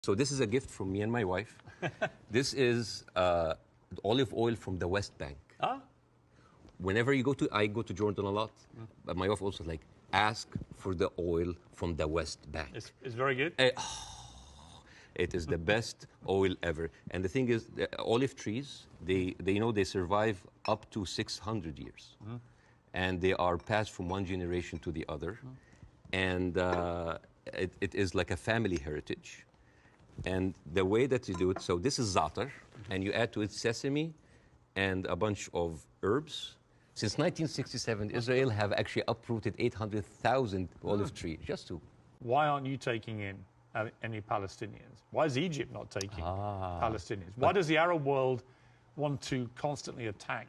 So this is a gift from me and my wife. This is olive oil from the West Bank. Ah. Whenever I go to Jordan a lot, but my wife also like, ask for the oil from the West Bank. It's very good. It is the best oil ever. And the thing is, the olive trees, they survive up to 600 years. And they are passed from one generation to the other. And it is like a family heritage. And the way that you do it, so this is za'atar, and you add to it sesame and a bunch of herbs. Since 1967, Israel have actually uprooted 800,000 olive trees, just to. Why aren't you taking in any Palestinians? Why is Egypt not taking Palestinians? Why does the Arab world want to constantly attack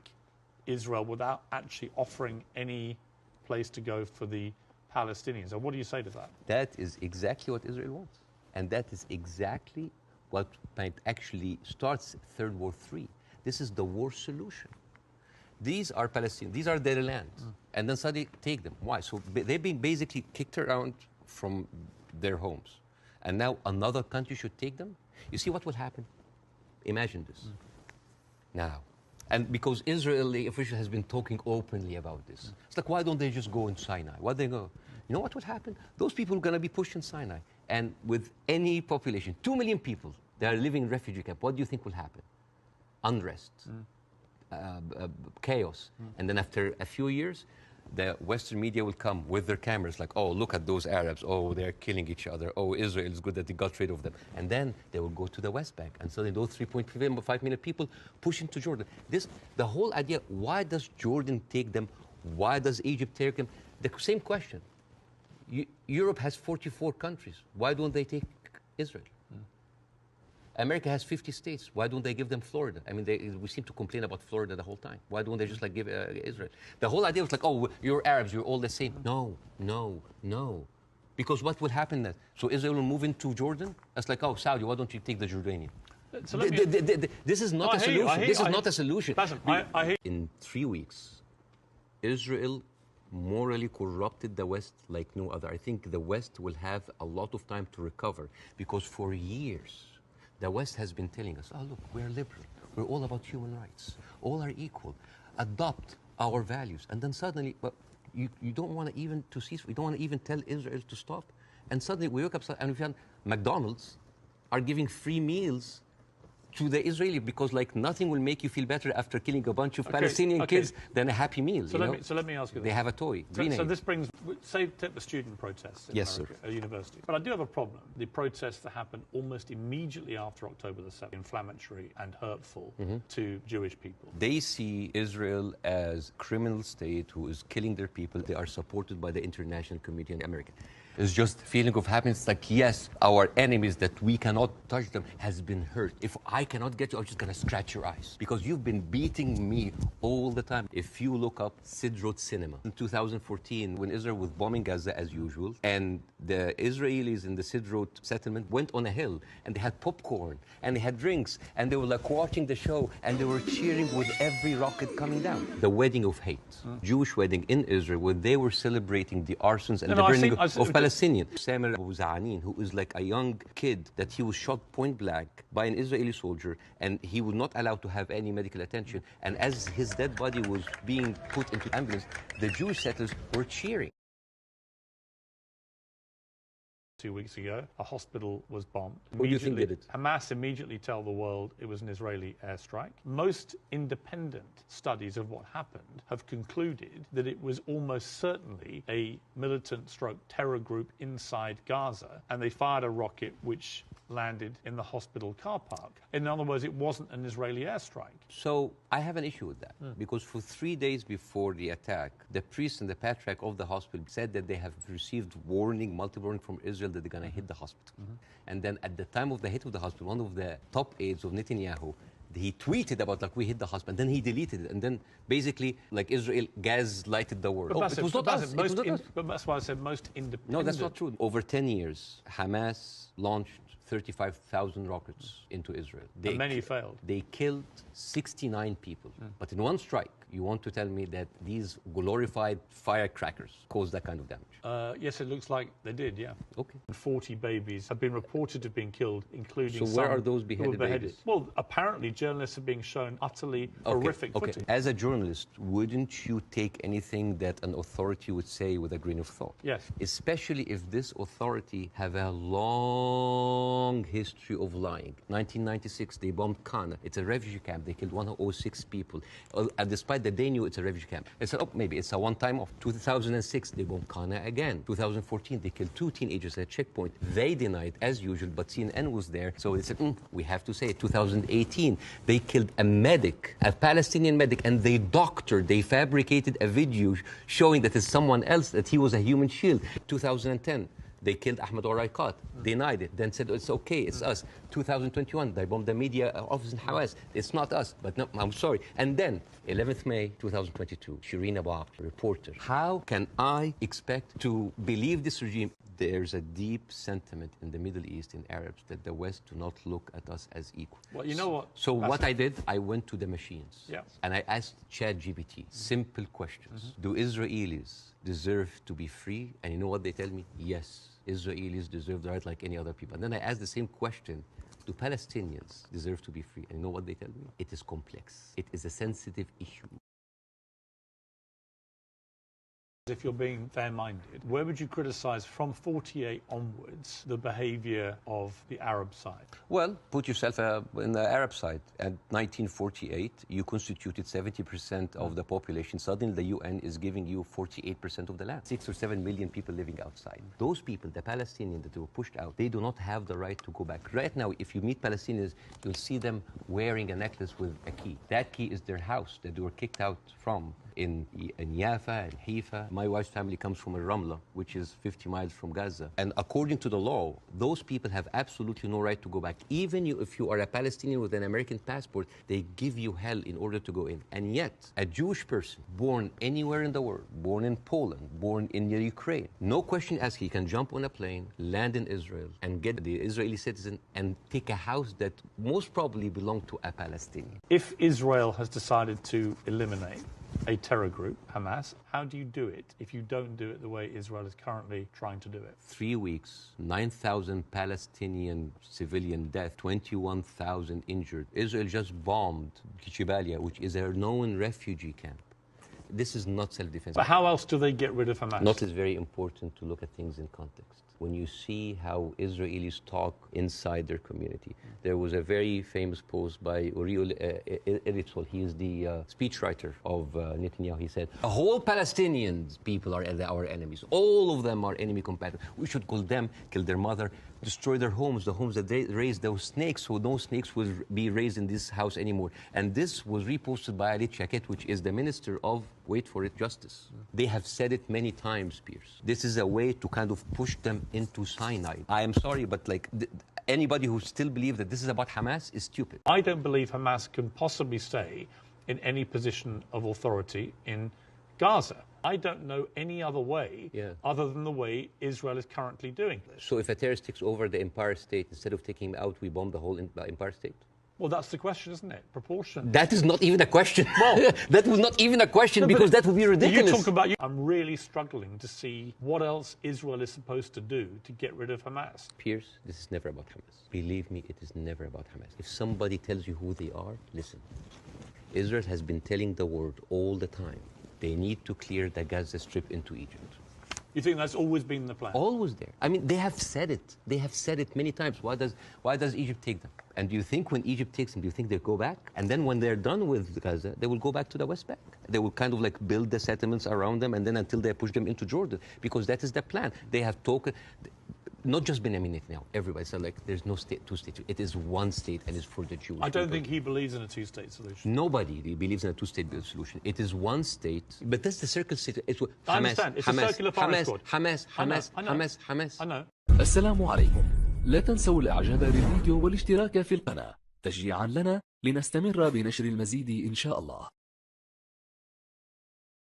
Israel without actually offering any place to go for the Palestinians? And what do you say to that? That is exactly what Israel wants. And that is exactly what might actually starts Third War III. This is the war solution. These are Palestinians. These are their land. And then suddenly take them. Why? So they've been basically kicked around from their homes. And now another country should take them? You see what will happen? Imagine this. Now. And because Israeli official has been talking openly about this. It's like, why don't they just go in Sinai? Why they go? You know what will happen? Those people are going to be pushed in Sinai. And with any population, 2 million people that are living in refugee camp, what do you think will happen? Unrest, chaos. And then after a few years, the Western media will come with their cameras like, oh, look at those Arabs. Oh, they're killing each other. Oh, Israel is good that they got rid of them. And then they will go to the West Bank. And so those 3.5 million people push into Jordan. The whole idea, why does Jordan take them? Why does Egypt take them? The same question. Europe has 44 countries. Why don't they take Israel? America has 50 states. Why don't they give them Florida? I mean, we seem to complain about Florida the whole time. Why don't they just like give Israel? The whole idea was like, oh, you're Arabs, you're all the same. No, no, no. Because what will happen then? So Israel will move into Jordan? That's like, oh, Saudi, why don't you take the Jordanian? So this is not a solution. This is not a solution. I In 3 weeks, Israel morally corrupted the West like no other. I think the West will have a lot of time to recover because for years, the West has been telling us, oh, look, we're liberal. We're all about human rights. All are equal. Adopt our values. And then suddenly, but you don't want to even to cease. We don't want to even tell Israel to stop. And suddenly we wake up and we found McDonald's are giving free meals to the Israeli because like nothing will make you feel better after killing a bunch of Palestinian kids than a happy meal. So let me ask you this. They have a toy. So this brings, say, take the student protests in America, at university. But I do have a problem. The protests that happened almost immediately after October the 7th, inflammatory and hurtful to Jewish people. They see Israel as a criminal state who is killing their people. They are supported by the international community in America. It's just a feeling of happiness, like, yes, our enemies that we cannot touch them has been hurt. If I cannot get you, I'm just going to scratch your eyes. Because you've been beating me all the time. If you look up Sderot Cinema in 2014, when Israel was bombing Gaza as usual, and the Israelis in the Sderot settlement went on a hill, and they had popcorn, and they had drinks, and they were like watching the show, and they were cheering with every rocket coming down. The wedding of hate, Jewish wedding in Israel, where they were celebrating the arsons and the burning of Palestinian. Samer Abu Za'anin, who is like a young kid that he was shot point blank by an Israeli soldier and he was not allowed to have any medical attention. And as his dead body was being put into ambulance, the Jewish settlers were cheering. 2 weeks ago, a hospital was bombed. Who do you think did it? Hamas immediately tell the world it was an Israeli airstrike. Most independent studies of what happened have concluded that it was almost certainly a militant stroke terror group inside Gaza, and they fired a rocket which landed in the hospital car park. In other words, it wasn't an Israeli airstrike. So I have an issue with that because for 3 days before the attack, the priest and the patriarch of the hospital said that they have received multiple warning from Israel that they're going to hit the hospital. And then at the time of the hit of the hospital, one of the top aides of Netanyahu, he tweeted about like we hit the hospital, and then he deleted it, and then basically like Israel gaslighted the world. But it was not us. But that's why I said most independent. No, that's not true. Over 10 years, Hamas launched 35,000 rockets into Israel. And many failed. They killed 69 people. But in one strike, you want to tell me that these glorified firecrackers caused that kind of damage? Yes, it looks like they did, yeah. Okay. 40 babies have been reported to have been killed, including So some where are those who beheaded were beheaded? babies? Well, apparently journalists are being shown utterly horrific footage. As a journalist, wouldn't you take anything that an authority would say with a grain of salt? Yes. Especially if this authority have a long history of lying. 1996, they bombed Kana. It's a refugee camp. They killed 106 people. And despite that they knew it's a refugee camp. They said, oh, maybe it's a one-time off. 2006, they bombed Kana again. 2014, they killed 2 teenagers at a checkpoint. They denied, as usual, but CNN was there. So they said, we have to say it. 2018, they killed a medic, a Palestinian medic, and they fabricated a video showing that it's someone else, that he was a human shield. 2010, they killed Ahmed Oraiqat, denied it, then said, it's okay, it's us. 2021, they bombed the media office in Hawass. It's not us, but no, I'm sorry. And then, 11th May 2022, Shireen Abu Akleh, reporter. How can I expect to believe this regime? There's a deep sentiment in the Middle East, in Arabs, that the West do not look at us as equal. Well, you know what? So what I did, I went to the machines. Yeah. And I asked ChatGPT simple questions. Do Israelis deserve to be free? And you know what they tell me? Yes, Israelis deserve the right like any other people. And then I asked the same question. Do Palestinians deserve to be free? And you know what they tell me? It is complex. It is a sensitive issue. If you're being fair-minded, where would you criticize from 48 onwards the behavior of the Arab side? Well, put yourself in the Arab side. At 1948, you constituted 70% of the population. Suddenly, the UN is giving you 48% of the land. 6 or 7 million people living outside. Those people, the Palestinians that were pushed out, they do not have the right to go back. Right now, if you meet Palestinians, you'll see them wearing a necklace with a key. That key is their house that they were kicked out from in Yafa and Haifa. My wife's family comes from Ramla, which is 50 miles from Gaza. And according to the law, those people have absolutely no right to go back. Even if you are a Palestinian with an American passport, they give you hell in order to go in. And yet, a Jewish person born anywhere in the world, born in Poland, born in Ukraine, no question asked, he can jump on a plane, land in Israel, and get the Israeli citizen and take a house that most probably belonged to a Palestinian. If Israel has decided to eliminate a terror group, Hamas, how do you do it if you don't do it the way Israel is currently trying to do it? 3 weeks, 9,000 Palestinian civilian death, 21,000 injured. Israel just bombed Jabalia, which is a known refugee camp. This is not self-defense. But how else do they get rid of Hamas? Not is very important to look at things in context. When you see how Israelis talk inside their community. There was a very famous post by Uriel Eritzol. He is the speechwriter of Netanyahu. He said, the whole Palestinian people are our enemies. All of them are enemy combatants. We should kill them, kill their mother, destroy their homes, the homes that they raised those snakes, so no snakes will be raised in this house anymore. And this was reposted by Ali Chaket, which is the Minister of, wait for it, Justice. They have said it many times, Pierce. This is a way to kind of push them into cyanide. I am sorry, but like anybody who still believes that this is about Hamas is stupid. I don't believe Hamas can possibly stay in any position of authority in Gaza. I don't know any other way other than the way Israel is currently doing this. So if a terrorist takes over the Empire State, instead of taking him out, we bomb the whole Empire State? Well, that's the question, isn't it? Proportion. That is not even a question. Well, that was not even a question, because that would be ridiculous. You talk about I'm really struggling to see what else Israel is supposed to do to get rid of Hamas. Pierce, this is never about Hamas. Believe me, it is never about Hamas. If somebody tells you who they are, listen. Israel has been telling the world all the time, they need to clear the Gaza Strip into Egypt. You think that's always been the plan? Always there. I mean, they have said it. They have said it many times. Why does Egypt take them? And do you think when Egypt takes them, do you think they'll go back? And then when they're done with Gaza, they will go back to the West Bank. They will kind of like build the settlements around them, and then until they push them into Jordan, because that is the plan. They have token. Not just Benjamin Netanyahu, everybody said like there's no state, two states. It is one state, and it's for the Jewish I don't people. think he believes in a two-state solution. Nobody believes in a two-state solution. It is one state, but that's the circle state. It's Hamas, I understand. It's a circular firing squad. Hamas. I know. السلام عليكم. لا تنسوا الإعجاب بالفيديو والاشتراك في القناة تشجيعا لنا لنستمر بنشر المزيد إن شاء الله.